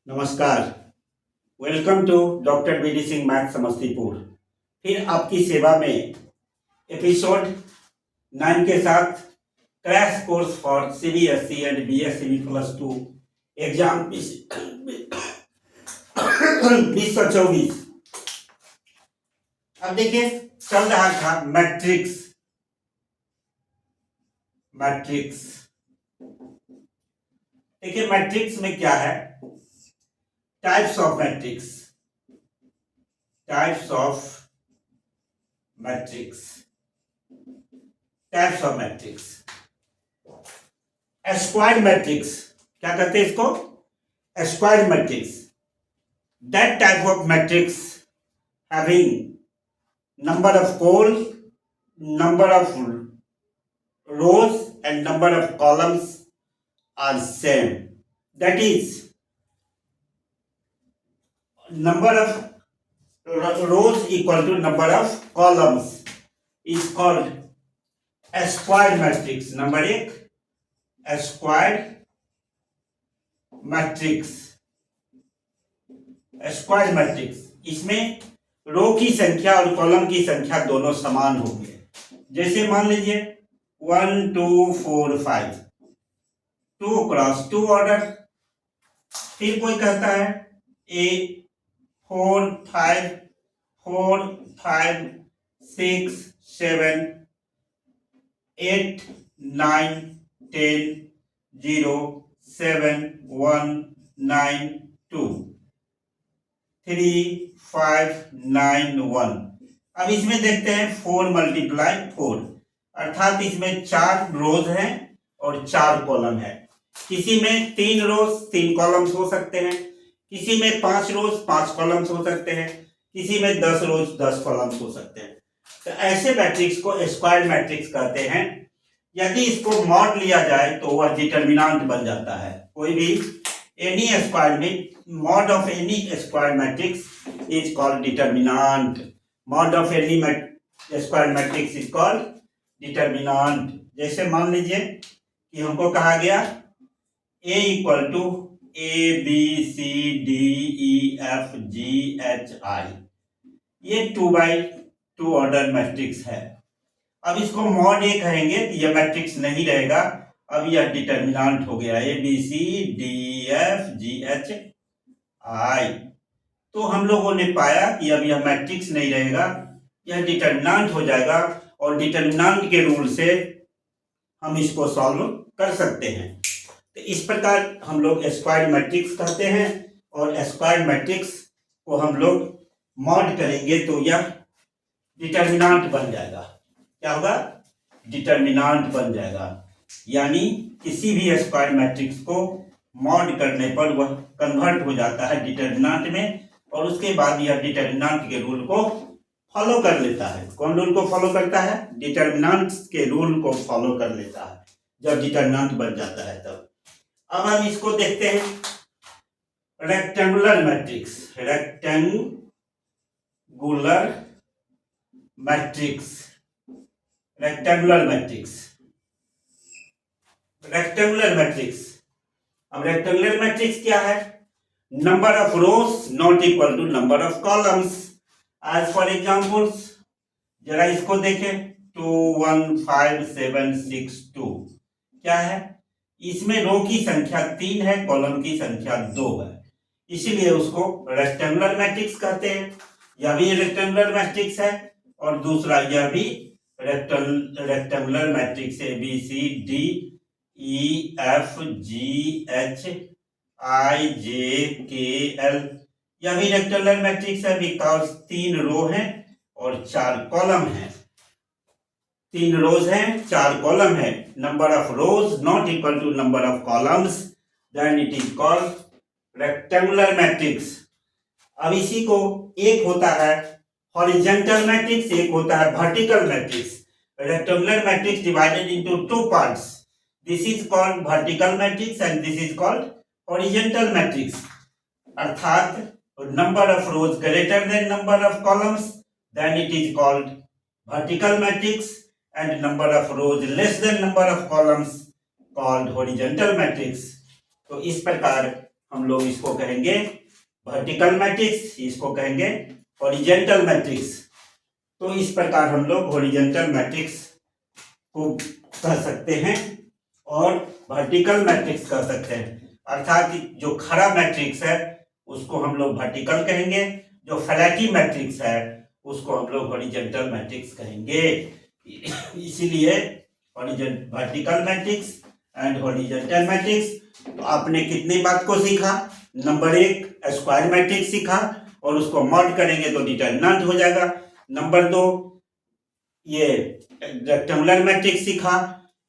नमस्कार। Welcome to doctor B D Singh math Samastipur. फिर आपकी सेवा में एपिसोड 9 के साथ crash course for CBSE and BSE +2 exam 2024। अब देखिए चल रहा था मैट्रिक्स। देखिए मैट्रिक्स में क्या है, types of matrix. Squared matrix क्या कहते हैं इसको? Squared matrix, that type of matrix having number of column, number of rows and number of columns are same. That is, number of rows equal to number of columns is called a squared matrix. Number एक squared matrix. इसमें रो की संख्या और column की संख्या दोनों समान होंगे। जैसे मान लीजिए 1 2 4 5, 2 क्रॉस 2 ऑर्डर। फिर कोई कहता है 4 5 4 5 6 7 8 9 10 0 7 1 9 2 3 5 9 1। अब इसमें देखते हैं 4 मल्टीप्लाई 4, अर्थात इसमें 4 रोज हैं और 4 कॉलम है। किसी में 3 रोज 3 कॉलम्स हो सकते हैं, किसी में 5 रोज 5 कॉलम्स हो सकते हैं, किसी में 10 रोज 10 कॉलम्स हो सकते हैं। तो ऐसे मैट्रिक्स को स्क्वायर्ड मैट्रिक्स कहते हैं। यदि इसको मॉड लिया जाए तो वह डिटर्मिनेंट बन जाता है। कोई भी any squared mod of any squared matrix is called determinant. Mod of any squared matrix is called determinant. जैसे मान लीजिए कि हमको कहा गया A इक्वल टू ABCDEFGHI, ये 2x2 ऑर्डर मैट्रिक्स है। अब इसको मॉड ए कहेंगे तो यह मैट्रिक्स नहीं रहेगा, अब यह डिटर्मिनेंट हो गया ABCDEFGHI। तो हम लोगों ने पाया कि अब यह मैट्रिक्स नहीं रहेगा, यह डिटर्मिनेंट हो जाएगा और डिटर्मिनेंट के रूल से हम इसको सॉल्व कर सकते हैं। तो इस प्रकार हम लोग स्क्वायर्ड मैट्रिक्स कहते हैं और स्क्वायर्ड मैट्रिक्स को हम लोग मॉड करेंगे तो यह डिटर्मिनेंट बन जाएगा। क्या होगा? डिटर्मिनेंट बन जाएगा। यानी किसी भी स्क्वायर्ड मैट्रिक्स को मॉड करने पर वह कन्वर्ट हो जाता है डिटर्मिनेंट में और उसके बाद यह डिटर्मिनेंट के रूल को फॉलो कर लेता है। कौन रूल को फॉलो करता है? डिटर्मिनेंट के रूल को फॉलो कर लेता है जब डिटर्मिनेंट बन जाता है तब। अब हम इसको देखते हैं रेक्टेंगुलर मैट्रिक्स। अब रेक्टेंगुलर मैट्रिक्स क्या है? Number of rows not equal to number of columns. As for examples जरा इसको देखें 2 1 5 7 6 2। क्या है? इसमें रो की संख्या 3 है, कॉलम की संख्या 2 है, इसीलिए उसको रेक्टेंगुलर मैट्रिक्स कहते हैं। यह भी रेक्टेंगुलर मैट्रिक्स है और दूसरा यह भी रेक्टेंगुलर मैट्रिक्स है ABCDEFGHIJKL। यह भी रेक्टेंगुलर मैट्रिक्स है बिकॉज 3 रो हैं और 4 कॉलम हैं। 3 रोज हैं 4 कॉलम है। Number of rows not equal to number of columns, then it is called rectangular matrix. अब इसी को एक होता है हॉरिजॉन्टल मैट्रिक्स, एक होता है vertical matrix. Rectangular matrix divided into 2 parts. This is called vertical matrix and this is called horizontal matrix. अर्थात number of rows greater than number of columns, then it is called vertical matrix, and number of rows less than number of columns called horizontal matrix। तो इस प्रकार हम लोग इसको कहेंगे vertical matrix, इसको कहेंगे हॉरिजॉन्टल मैट्रिक्स। तो इस प्रकार हम लोग हॉरिजॉन्टल मैट्रिक्स को कह सकते हैं और वर्टिकल मैट्रिक्स कह सकते हैं। अर्थात जो खड़ा मैट्रिक्स है उसको हम लोग वर्टिकल कहेंगे, जो फ्लैटी मैट्रिक्स है उसको हम लोग हॉरिजॉन्टल मैट्रिक्स कहेंगे। इसीलिए vertical matrix and horizontal matrix. तो आपने कितनी बात को सीखा? नंबर 1 स्क्वायर मैट्रिक्स सीखा और उसको मॉड करेंगे तो डिटरमिनेंट हो जाएगा। नंबर 2 ये रेक्टेंगुलर मैट्रिक्स सीखा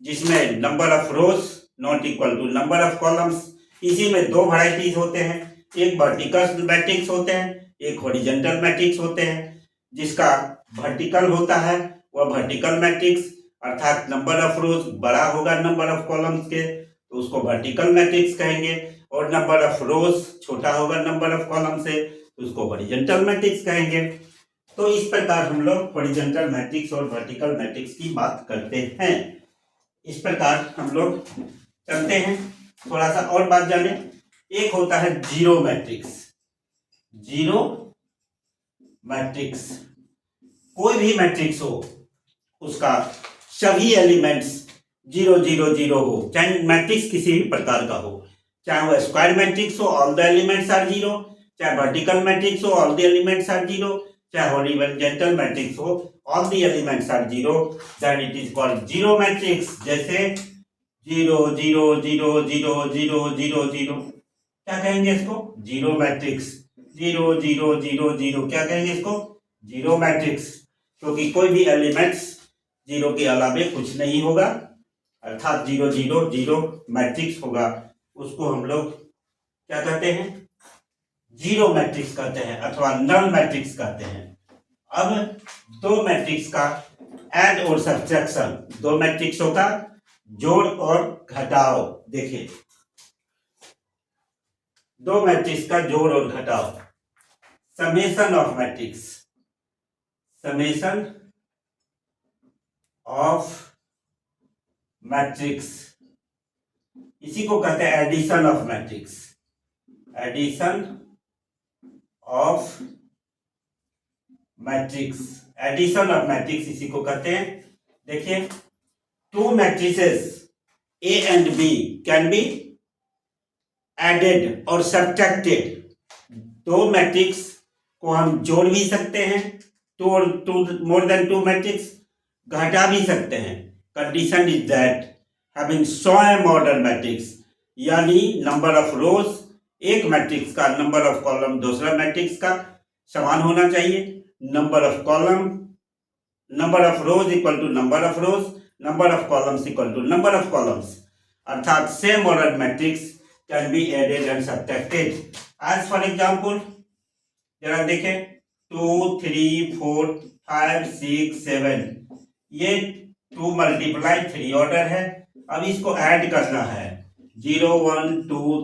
जिसमें number of rows not equal to number of columns. इसी में दो वैरायटीज होते हैं, एक वर्टिकल मैट्रिक्स होते हैं, एक हॉरिजॉन्टल मैट्रिक्स होते हैं। जिसका वर्टिकल होता है वह वर्टिकल मैट्रिक्स अर्थात नंबर ऑफ रोज बड़ा होगा नंबर ऑफ कॉलम्स के तो उसको वर्टिकल मैट्रिक्स कहेंगे, और नंबर ऑफ रोज छोटा होगा नंबर ऑफ कॉलम से तो उसको हॉरिजॉन्टल मैट्रिक्स कहेंगे। तो इस प्रकार हम लोग हॉरिजॉन्टल मैट्रिक्स और वर्टिकल मैट्रिक्स की बात करते हैं। इस प्रकार हम लोग चलते हैं, थोड़ा सा और बात जाने। एक होता है जीरो मैट्रिक्स। जीरो मैट्रिक्स कोई भी मैट्रिक्स हो उसका सभी एलिमेंट्स 0 0 0 हो, चाहे मैट्रिक्स किसी भी प्रकार का हो, चाहे वो स्क्वायर मैट्रिक्स हो ऑल द एलिमेंट्स आर 0, चाहे वर्टिकल मैट्रिक्स हो ऑल द एलिमेंट्स आर 0, चाहे हॉरिजॉन्टल मैट्रिक्स हो all the elements are 0, that it is called zero matrix. जैसे 0 0 0 0 0 0 0 क्या कहेंगे इसको? Zero matrix. 0 0 0 0 क्या कहेंगे इसको? जीरो मैट्रिक्स, क्योंकि कोई भी एलिमेंट्स जीरो के अलावे कुछ नहीं होगा अर्थात 0 0 0 मैट्रिक्स होगा, उसको हम लोग क्या कहते हैं? जीरो मैट्रिक्स कहते हैं अथवा नल मैट्रिक्स कहते हैं। अब दो मैट्रिक्स का ऐड और सब्ट्रैक्शन, दो मैट्रिक्सों का जोड़ और घटाव। देखिए दो मैट्रिक्स का जोड़ और घटाव, summation of matrix, summation of matrix, इसी को कहते हैं addition of matrix, addition of matrix, addition of matrix इसी को कहते हैं। देखिए two matrices A and B can be added और सब्ट्रैक्टेड। दो मैट्रिक्स को हम जोड़ भी सकते हैं, two more than two matrix, घटा भी सकते हैं। Condition is that having same order matrix, यानी नंबर ऑफ रोज एक मैट्रिक्स का नंबर ऑफ कॉलम दूसरा मैट्रिक्स का समान होना चाहिए। Number of column, number of rows equal to number of rows, number of columns equal to number of columns, अर्थात same order matrix can be added and subtracted. As for example, जरा देखें 2 3 4 5 6 7, ये 2 multiply 3 order है। अब इसको add करना है 0 1 2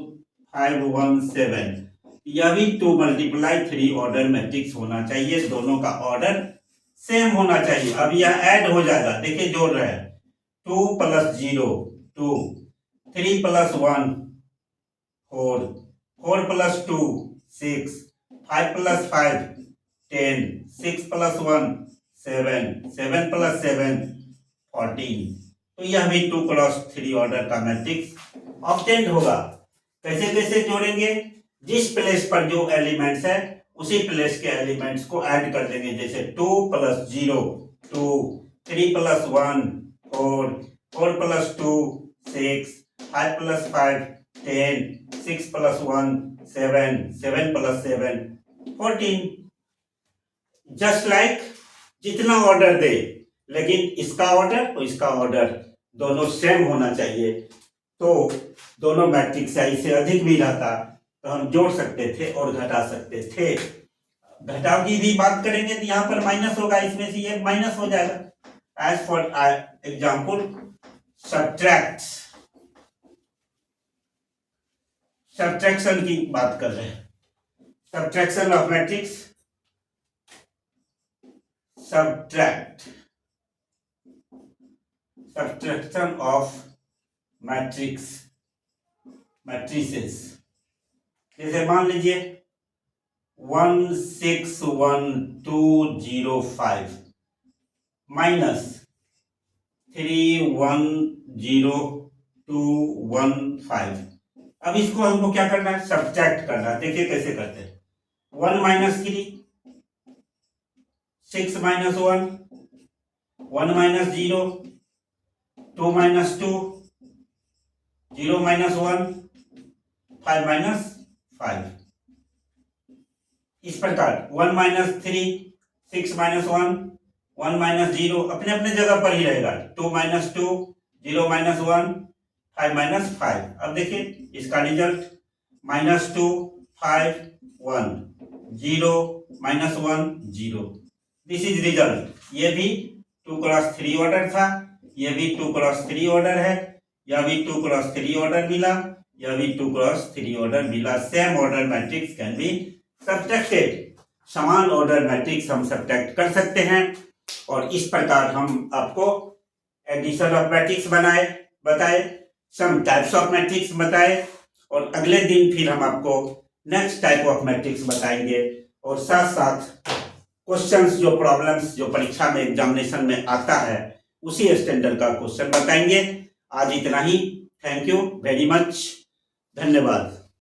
5 1 7, यह भी 2 मल्टीप्लाई 3 ऑर्डर मैट्रिक्स होना चाहिए, दोनों का ऑर्डर सेम होना चाहिए। अब यह ऐड हो जाएगा, देखिए जोड़ रहे हैं 2 + 0 2, 3 + 1 4, 4 + 2 6, 5 + 5 10, 6 + 1 7, 7 + 7 14। तो यह भी 2 × 3 ऑर्डर का मैट्रिक्स ऑब्टेन्ड होगा। कैसे कैसे जोड़ेंगे? जिस प्लेस पर जो एलिमेंट्स है उसी प्लेस के एलिमेंट्स को ऐड कर देंगे। जैसे 2 + 0 2, 3 + 1 4, 4 + 2 6, 5 + 5 10, 6 + 1 7, 7 + 7 14। जस्ट लाइक जितना ऑर्डर दे, लेकिन इसका ऑर्डर और इसका ऑर्डर दोनों सेम होना चाहिए। तो दोनों मैट्रिक्स से अधिक भी रहता तो हम जोड़ सकते थे और घटा सकते थे। घटाव की भी बात करेंगे तो यहाँ पर माइनस होगा, इसमें से ये माइनस हो जाएगा। As for example subtract, subtraction की बात कर रहे हैं। Subtraction of matrix, subtraction of matrix, matrices. जैसे मान लीजिए 161205 माइनस 310215। अब इसको हमको क्या करना है, सब्ट्रैक्ट करना है। देखिए कैसे करते हैं। 1 minus 3, 6 minus 1, 1 minus 0, 2 minus 2, 0 minus 1, 5 minus 5। इस प्रकार 1 माइनस 3, 6 माइनस 1, 1 माइनस 0 अपने अपने जगह पर ही रहेगा। 2 माइनस 2, 0 माइनस 1, 5 माइनस 5। अब देखिए इसका रिजल्ट -2, 5, 1, 0, -1, 0। This is result. ये भी 2 क्रॉस 3 ऑर्डर था, ये भी 2 क्रॉस 3 ऑर्डर है, यह भी 2 क्रॉस 3 ऑर्डर मिला, यह भी 2 क्रॉस 3 ऑर्डर मिला। Same order matrix can be subtracted. समान ऑर्डर मैट्रिक्स हम सब्ट्रैक्ट कर सकते हैं। और इस प्रकार हम आपको एडिशन ऑफ मैट्रिक्स बताए, सम टाइप्स ऑफ मैट्रिक्स बताए, और अगले दिन फिर हम आपको नेक्स्ट टाइप ऑफ मैट्रिक्स बताएंगे। और साथ साथ क्वेश्चंस जो प्रॉब्लम्स जो परीक्षा में एग्जामिनेशन में आता है उसी स्टैंडर्ड का क्वेश्चन बताएंगे। आज इतना ही। Thank you very much. धन्यवाद।